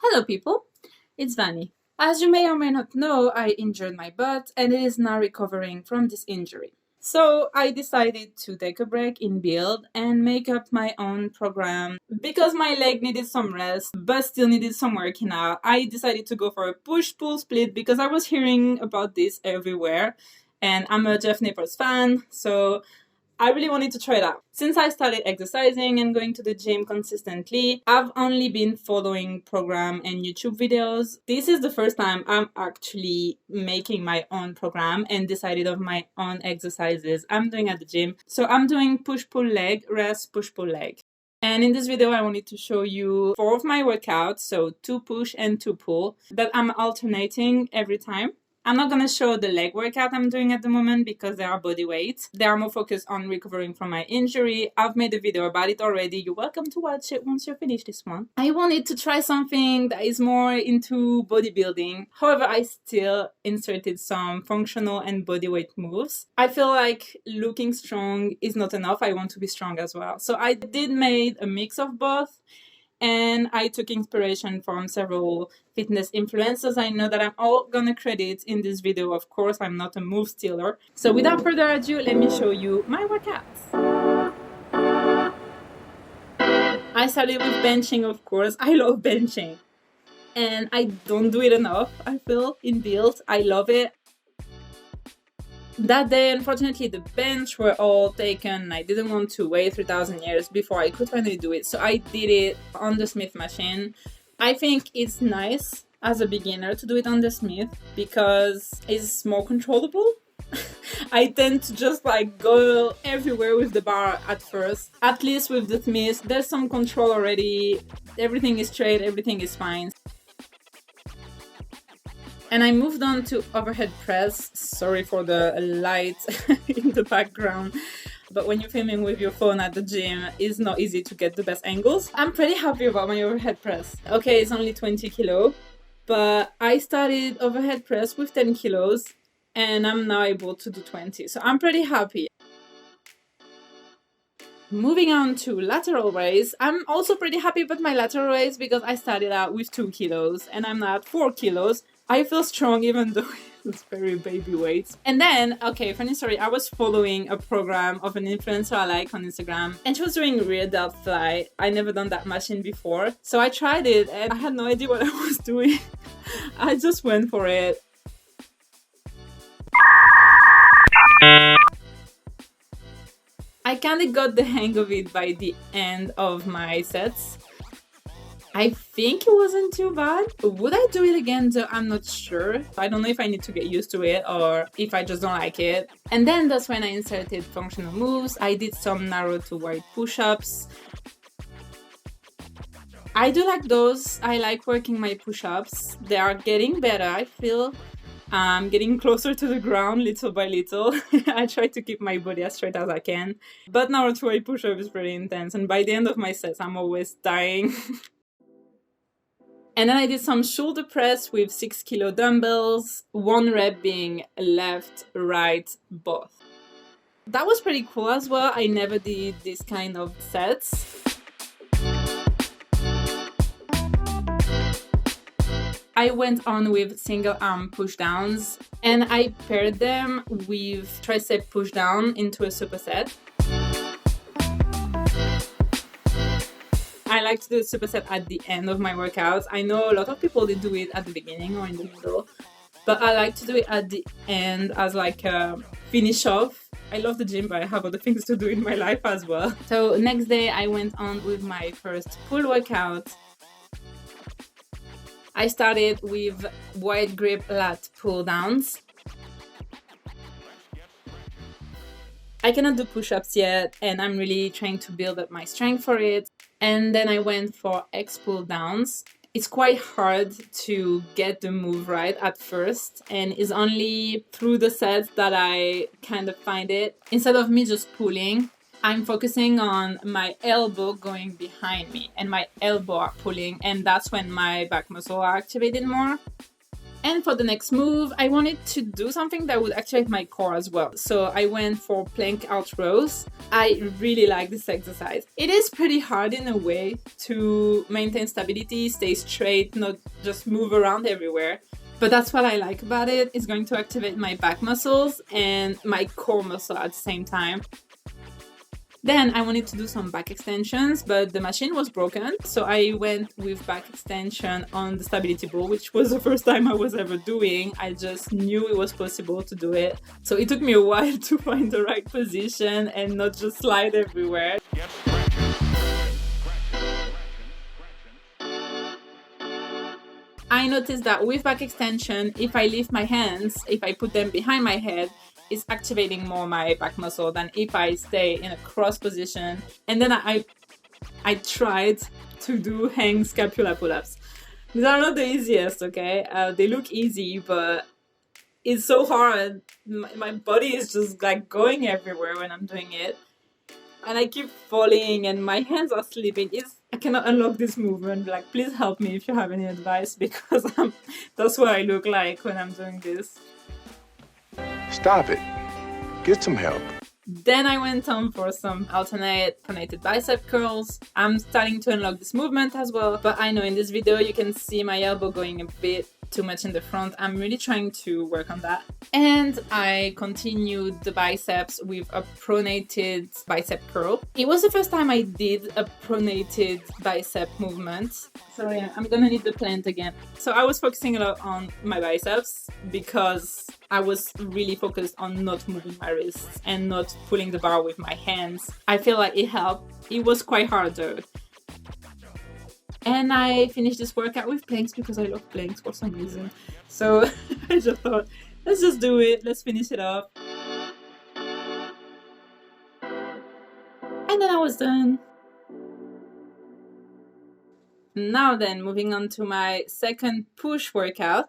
Hello people, it's Vani. As you may or may not know, I injured my butt and it is now recovering from this injury. So I decided to take a break in build and make up my own program. Because my leg needed some rest but still needed some working out, I decided to go for a push-pull split because I was hearing about this everywhere and I'm a Jeff Nippers fan, so I really wanted to try it out. Since I started exercising and going to the gym consistently, I've only been following program and YouTube videos. This is the first time I'm actually making my own program and decided of my own exercises I'm doing at the gym. So I'm doing push-pull leg, rest, push-pull leg. And in this video, I wanted to show you 4 of my workouts, so 2 push and 2 pull, that I'm alternating every time. I'm not going to show the leg workout I'm doing at the moment because they are body weight. They are more focused on recovering from my injury. I've made a video about it already. You're welcome to watch it once you finish this one. I wanted to try something that is more into bodybuilding. However, I still inserted some functional and bodyweight moves. I feel like looking strong is not enough. I want to be strong as well. So I did make a mix of both. And I took inspiration from several fitness influencers I know that I'm all gonna credit in this video. Of course, I'm not a move stealer. So without further ado, let me show you my workouts. I started with benching, of course. I love benching. And I don't do it enough, I feel, in build. I love it. That day, unfortunately, the bench were all taken. I didn't want to wait 3,000 years before I could finally do it, so I did it on the Smith machine. I think it's nice as a beginner to do it on the Smith because it's more controllable. I tend to just like go everywhere with the bar at first. At least with the Smith, there's some control already. Everything is straight, everything is fine. And I moved on to overhead press. Sorry for the light in the background. But when you're filming with your phone at the gym, it's not easy to get the best angles. I'm pretty happy about my overhead press. Okay, it's only 20 kilo, but I started overhead press with 10 kilos and I'm now able to do 20. So I'm pretty happy. Moving on to lateral raise, I'm also pretty happy with my lateral raise because I started out with 2 kilos and I'm now at 4 kilos. I feel strong even though it's very baby weight. And then, okay, funny story, I was following a program of an influencer I like on Instagram and she was doing rear delt fly. I never done that machine before. So I tried it and I had no idea what I was doing. I just went for it. I kind of got the hang of it by the end of my sets. I think it wasn't too bad. Would I do it again though? I'm not sure. I don't know if I need to get used to it or if I just don't like it. And then that's when I inserted functional moves. I did some narrow to wide push-ups. I do like those. I like working my push-ups. They are getting better, I feel. I'm getting closer to the ground little by little. I try to keep my body as straight as I can. But narrow to wide push-up is pretty intense. And by the end of my sets, I'm always dying. And then I did some shoulder press with 6 kilo dumbbells, 1 rep being left, right, both. That was pretty cool as well. I never did this kind of sets. I went on with single arm push downs and I paired them with tricep push down into a superset. I like to do a superset at the end of my workouts. I know a lot of people they do it at the beginning or in the middle, but I like to do it at the end as like a finish off. I love the gym, but I have other things to do in my life as well. So next day I went on with my first pull workout. I started with wide grip lat pull downs. I cannot do push-ups yet and I'm really trying to build up my strength for it. And then I went for X pull downs. It's quite hard to get the move right at first and it's only through the sets that I kind of find it. Instead of me just pulling, I'm focusing on my elbow going behind me and my elbow are pulling and that's when my back muscle are activated more. And for the next move, I wanted to do something that would activate my core as well. So I went for plank out rows. I really like this exercise. It is pretty hard in a way to maintain stability, stay straight, not just move around everywhere. But that's what I like about it. It's going to activate my back muscles and my core muscle at the same time. Then I wanted to do some back extensions, but the machine was broken. So I went with back extension on the stability ball, which was the first time I was ever doing. I just knew it was possible to do it. So it took me a while to find the right position and not just slide everywhere. I noticed that with back extension, if I lift my hands, if I put them behind my head, it's activating more my back muscle than if I stay in a cross position. And then I tried to do hang scapula pull-ups. These are not the easiest, okay? They look easy, but it's so hard. My body is just like going everywhere when I'm doing it. And I keep falling and my hands are slipping. I cannot unlock this movement. Like, please help me if you have any advice, because that's what I look like when I'm doing this. Stop it. Get some help. Then I went on for some alternate pronated bicep curls. I'm starting to unlock this movement as well, but I know in this video you can see my elbow going a bit too much in the front. I'm really trying to work on that. And I continued the biceps with a pronated bicep curl. It was the first time I did a pronated bicep movement. So yeah, I'm gonna need the plant again. So I was focusing a lot on my biceps because I was really focused on not moving my wrists and not pulling the bar with my hands. I feel like it helped. It was quite hard though. And I finished this workout with planks because I love planks for some reason. So I just thought, let's just do it. Let's finish it off. And then I was done. Now then, moving on to my second push workout.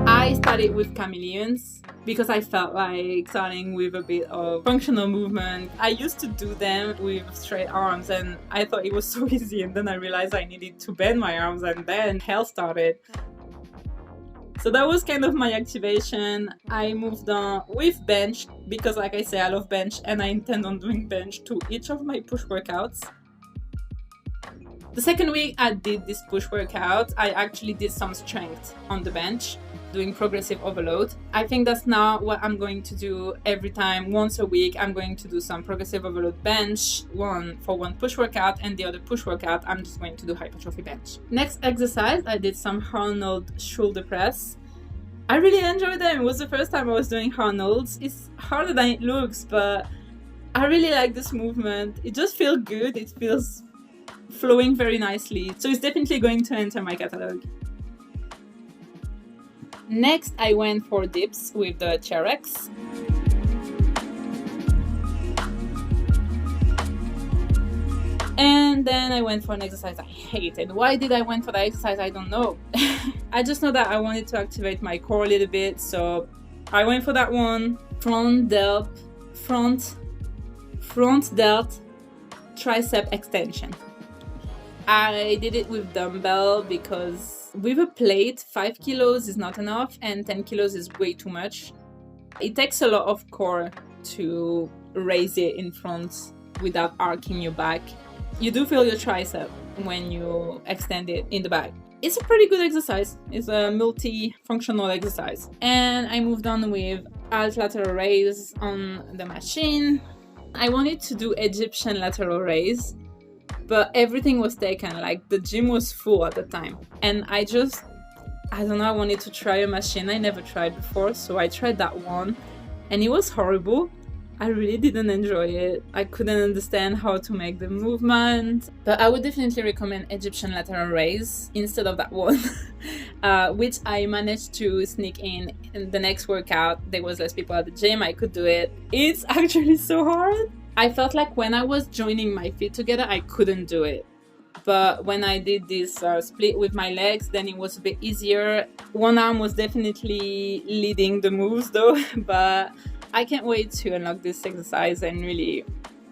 I started with chameleons because I felt like starting with a bit of functional movement. I used to do them with straight arms and I thought it was so easy, and then I realized I needed to bend my arms, and then hell started. So that was kind of my activation. I moved on with bench because, like I say, I love bench and I intend on doing bench to each of my push workouts. The second week I did this push workout, I actually did some strength on the bench, doing progressive overload. I think that's now what I'm going to do every time. Once a week I'm going to do some progressive overload bench, one for one push workout, and the other push workout I'm just going to do hypertrophy bench. Next exercise, I did some Arnold shoulder press. I really enjoyed them. It was the first time I was doing Arnold's. It's harder than it looks, but I really like this movement. It just feels good. It feels flowing very nicely. So it's definitely going to enter my catalog. Next, I went for dips with the TRX. And then I went for an exercise I hated. Why did I went for that exercise? I don't know. I just know that I wanted to activate my core a little bit, so I went for that one. Front delt tricep extension. I did it with dumbbell because with a plate, 5 kilos is not enough and 10 kilos is way too much. It takes a lot of core to raise it in front without arcing your back. You do feel your tricep when you extend it in the back. It's a pretty good exercise. It's a multi-functional exercise. And I moved on with alt lateral raise on the machine. I wanted to do Egyptian lateral raise, but everything was taken. Like, the gym was full at the time. And I don't know, I wanted to try a machine I never tried before, so I tried that one. And it was horrible. I really didn't enjoy it. I couldn't understand how to make the movement. But I would definitely recommend Egyptian lateral raise instead of that one, which I managed to sneak in the next workout. There was less people at the gym, I could do it. It's actually so hard. I felt like when I was joining my feet together, I couldn't do it. But when I did this split with my legs, then it was a bit easier. One arm was definitely leading the moves though, but I can't wait to unlock this exercise and really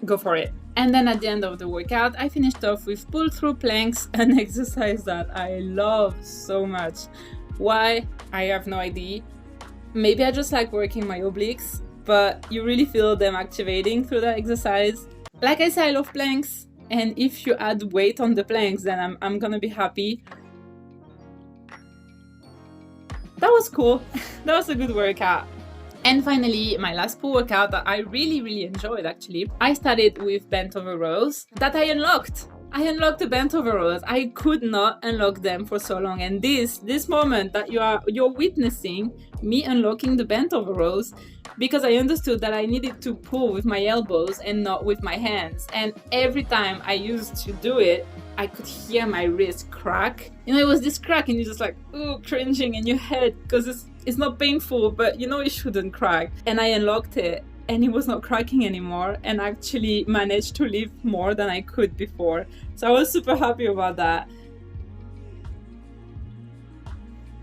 go for it. And then at the end of the workout, I finished off with pull-through planks, an exercise that I love so much. Why? I have no idea. Maybe I just like working my obliques, but you really feel them activating through that exercise. Like I said, I love planks, and if you add weight on the planks, then I'm gonna be happy. That was cool. That was a good workout. And finally, my last pull workout that I really enjoyed actually. I started with bent over rows that I unlocked. I unlocked the bent over rows. I could not unlock them for so long. And this moment that you're witnessing me unlocking the bent over rows, because I understood that I needed to pull with my elbows and not with my hands. And every time I used to do it, I could hear my wrist crack. You know, it was this crack and you're just like, ooh, cringing in your head because it's not painful, but you know it shouldn't crack. And I unlocked it and it was not cracking anymore, and actually managed to lift more than I could before. So I was super happy about that.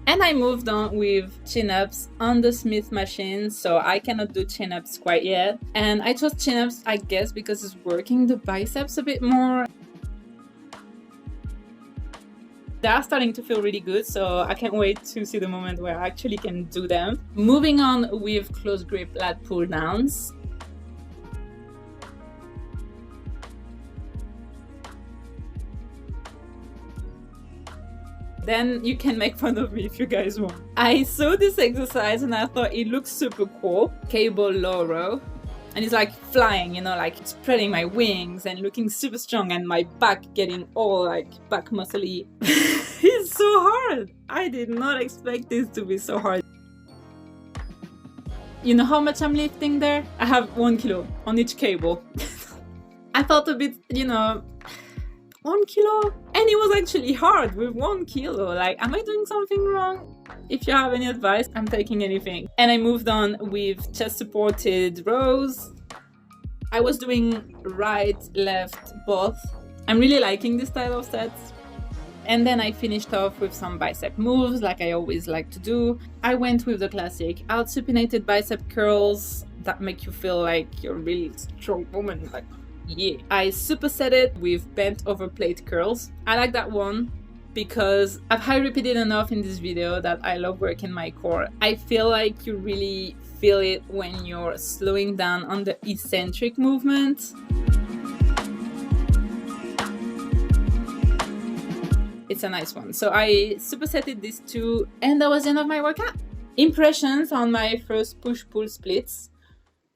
And I moved on with chin-ups on the Smith machine, so I cannot do chin-ups quite yet. And I chose chin-ups, I guess, because it's working the biceps a bit more. They are starting to feel really good, so I can't wait to see the moment where I actually can do them. Moving on with close grip lat pull downs. Then you can make fun of me if you guys want. I saw this exercise and I thought it looks super cool. Cable low row. And it's like flying, you know, like spreading my wings and looking super strong, and my back getting all like back muscly. It's so hard. I did not expect this to be so hard. You know how much I'm lifting there? I have 1 kilo on each cable. I felt a bit, you know, 1 kilo, and it was actually hard with 1 kilo. Like, am I doing something wrong? If you have any advice, I'm taking anything. And I moved on with chest supported rows. I was doing right, left, both. I'm really liking this style of sets. And then I finished off with some bicep moves, like I always like to do. I went with the classic out supinated bicep curls that make you feel like you're a really strong woman, like, yeah. I superset it with bent over plate curls. I like that one because I've high repeated enough in this video that I love working my core. I feel like you really feel it when you're slowing down on the eccentric movement. It's a nice one. So I supersetted these two, and that was the end of my workout. Impressions on my first push-pull splits.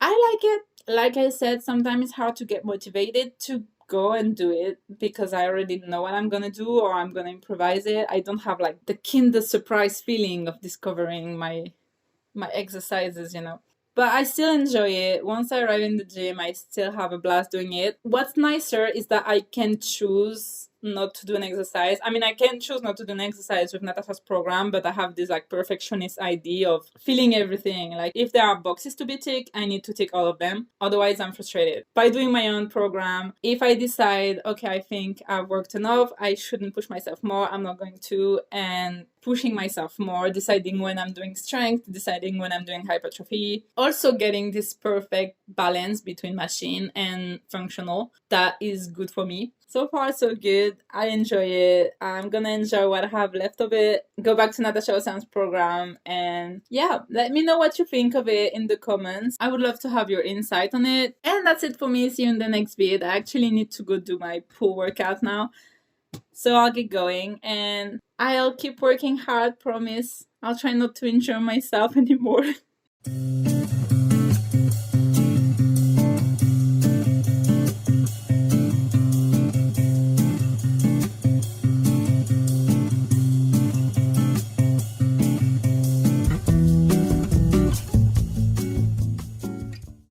I like it. Like I said, sometimes it's hard to get motivated to go and do it because I already know what I'm gonna do or I'm gonna improvise it. I don't have like the Kinder surprise feeling of discovering my exercises, you know. But I still enjoy it. Once I arrive in the gym, I still have a blast doing it. What's nicer is that I can choose not to do an exercise. I mean, I can choose not to do an exercise with Natasha's program, but I have this like perfectionist idea of feeling everything. Like if there are boxes to be ticked, I need to tick all of them. Otherwise, I'm frustrated. By doing my own program, if I decide, okay, I think I've worked enough, I shouldn't push myself more, I'm not going to. And pushing myself more, deciding when I'm doing strength, deciding when I'm doing hypertrophy. Also getting this perfect balance between machine and functional. That is good for me. So far, so good. I enjoy it. I'm gonna enjoy what I have left of it. Go back to Natasha Osam's program and yeah, let me know what you think of it in the comments. I would love to have your insight on it. And that's it for me. See you in the next vid. I actually need to go do my pull workout now. So I'll get going and I'll keep working hard, promise. I'll try not to injure myself anymore.